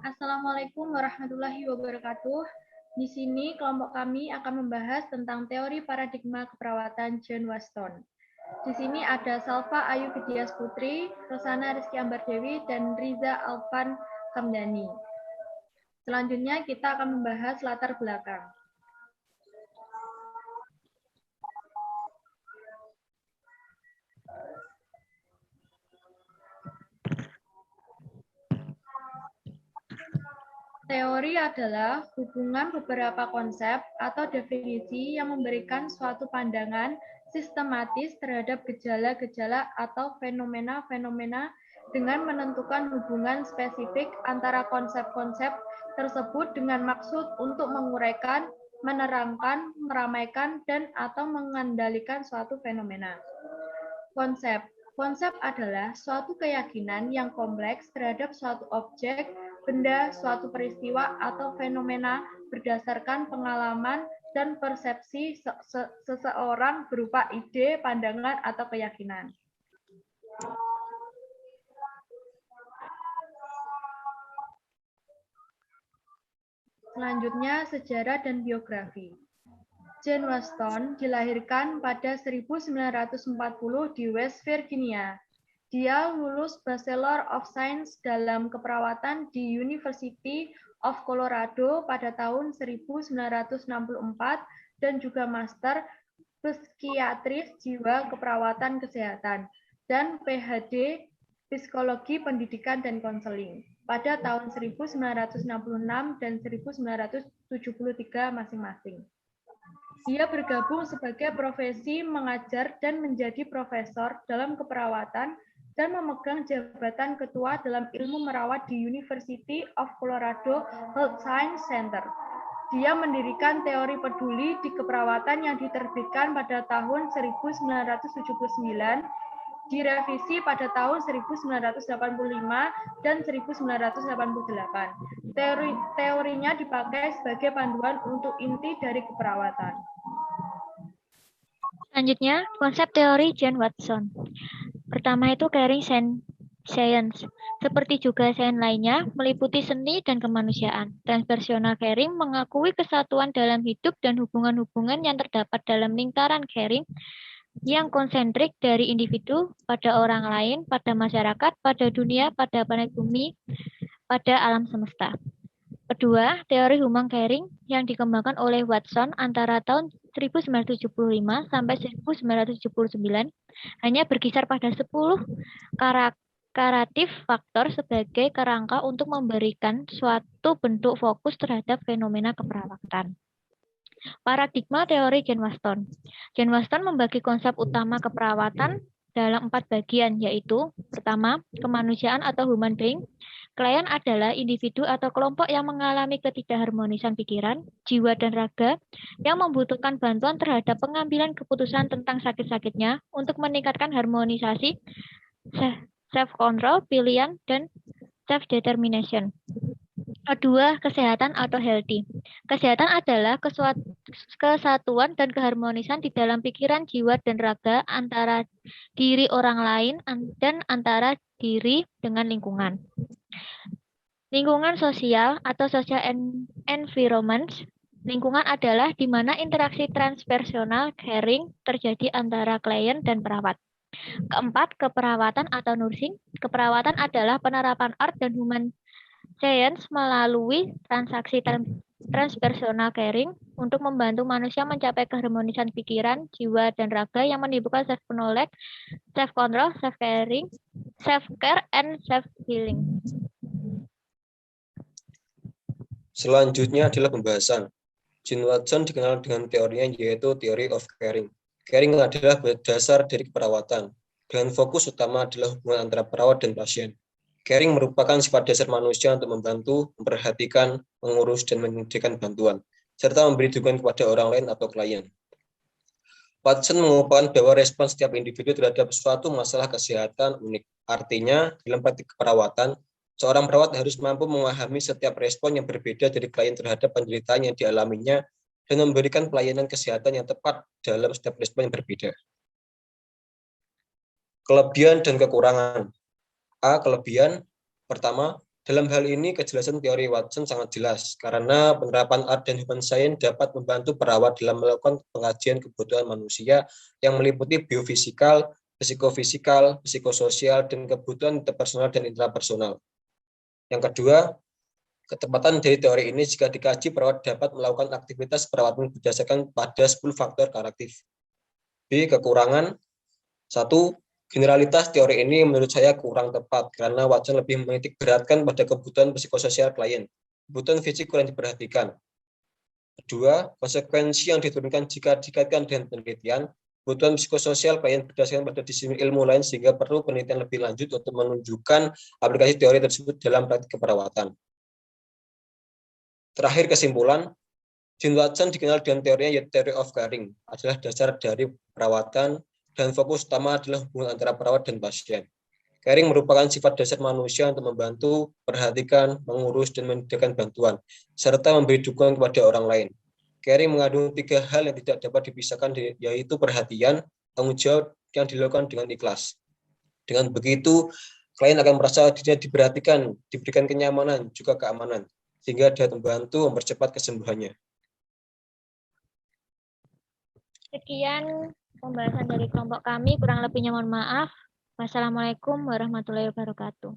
Assalamualaikum warahmatullahi wabarakatuh. Di sini kelompok kami akan membahas tentang teori paradigma keperawatan John Waston. Di sini ada Salva Ayu Fidias Putri, Rosana Rizky Ambar Dewi, dan Riza Alvan Kamdani. Selanjutnya kita akan membahas latar belakang. Teori adalah hubungan beberapa konsep atau definisi yang memberikan suatu pandangan sistematis terhadap gejala-gejala atau fenomena-fenomena dengan menentukan hubungan spesifik antara konsep-konsep tersebut dengan maksud untuk menguraikan, menerangkan, meramaikan, dan atau mengendalikan suatu fenomena. Konsep. Konsep adalah suatu keyakinan yang kompleks terhadap suatu objek, benda, suatu peristiwa, atau fenomena berdasarkan pengalaman dan persepsi seseorang berupa ide, pandangan, atau keyakinan. Selanjutnya, sejarah dan biografi. John Waston dilahirkan pada 1940 di West Virginia. Dia lulus Bachelor of Science dalam keperawatan di University of Colorado pada tahun 1964 dan juga Master Psikiatris Jiwa Keperawatan Kesehatan dan PhD Psikologi Pendidikan dan Konseling pada tahun 1966 dan 1973 masing-masing. Dia bergabung sebagai profesi mengajar dan menjadi profesor dalam keperawatan dan memegang jabatan ketua dalam ilmu merawat di University of Colorado Health Science Center. Dia mendirikan teori peduli di keperawatan yang diterbitkan pada tahun 1979, direvisi pada tahun 1985 dan 1988. Teorinya dipakai sebagai panduan untuk inti dari keperawatan. Selanjutnya, konsep teori John Watson. Pertama itu caring science. Seperti juga sains lainnya, meliputi seni dan kemanusiaan. Transpersonal caring mengakui kesatuan dalam hidup dan hubungan-hubungan yang terdapat dalam lingkaran caring yang konsentrik dari individu pada orang lain, pada masyarakat, pada dunia, pada planet bumi, pada alam semesta. Kedua, teori human caring yang dikembangkan oleh Watson antara tahun 1975 sampai 1979 hanya berkisar pada 10 karatif faktor sebagai kerangka untuk memberikan suatu bentuk fokus terhadap fenomena keperawatan. Paradigma teori John Waston. John Waston membagi konsep utama keperawatan dalam 4 bagian, yaitu pertama, kemanusiaan atau human being. Klien adalah individu atau kelompok yang mengalami ketidakharmonisan pikiran, jiwa, dan raga yang membutuhkan bantuan terhadap pengambilan keputusan tentang sakit-sakitnya untuk meningkatkan harmonisasi, self-control, pilihan, dan self-determination. Kedua, kesehatan atau healthy. Kesehatan adalah kesatuan dan keharmonisan di dalam pikiran, jiwa, dan raga antara diri orang lain dan antara diri dengan lingkungan. Lingkungan sosial atau social environment. Lingkungan adalah di mana interaksi transpersonal caring terjadi antara klien dan perawat. Keempat, keperawatan atau nursing. Keperawatan adalah penerapan art dan human science melalui transaksi transpersonal caring untuk membantu manusia mencapai keharmonisan pikiran, jiwa, dan raga yang menimbulkan self-knowledge, self-control, self-care, and self-healing. Selanjutnya adalah pembahasan. John Watson dikenal dengan teorinya yaitu Theory of Caring. Caring adalah dasar dari keperawatan. Dengan fokus utama adalah hubungan antara perawat dan pasien. Caring merupakan sifat dasar manusia untuk membantu, memperhatikan, mengurus, dan menyediakan bantuan, serta memberi dukungan kepada orang lain atau klien. Watson mengupakan bahwa respon setiap individu terhadap suatu masalah kesehatan unik. Artinya, dalam praktik keperawatan, seorang perawat harus mampu memahami setiap respon yang berbeda dari klien terhadap penderitaan yang dialaminya dan memberikan pelayanan kesehatan yang tepat dalam setiap respon yang berbeda. Kelebihan dan kekurangan. A. Kelebihan. Pertama, dalam hal ini kejelasan teori Watson sangat jelas karena penerapan art dan human science dapat membantu perawat dalam melakukan pengajian kebutuhan manusia yang meliputi biofisikal, psikofisikal, psikososial, dan kebutuhan interpersonal dan intrapersonal. Yang kedua, ketepatan dari teori ini jika dikaji perawat dapat melakukan aktivitas perawatan berdasarkan pada 10 faktor karakteristik. B. Kekurangan. 1. Generalitas teori ini menurut saya kurang tepat karena Watson lebih menitik beratkan pada kebutuhan psikososial klien. Kebutuhan fisik kurang diperhatikan. Kedua, konsekuensi yang diturunkan jika dikaitkan dengan penelitian, kebutuhan psikososial klien berdasarkan pada disiplin ilmu lain sehingga perlu penelitian lebih lanjut untuk menunjukkan aplikasi teori tersebut dalam praktik keperawatan. Terakhir kesimpulan, John Watson dikenal dengan teorinya Theory of Caring, adalah dasar dari perawatan dan fokus utama adalah hubungan antara perawat dan pasien. Caring merupakan sifat dasar manusia untuk membantu, perhatikan, mengurus, dan menyediakan bantuan, serta memberi dukungan kepada orang lain. Caring mengandung 3 hal yang tidak dapat dipisahkan, yaitu perhatian, tanggung jawab yang dilakukan dengan ikhlas. Dengan begitu, klien akan merasa dirinya diperhatikan, diberikan kenyamanan, juga keamanan, sehingga dapat membantu mempercepat kesembuhannya. Sekian pembahasan dari kelompok kami, kurang lebihnya mohon maaf. Wassalamualaikum warahmatullahi wabarakatuh.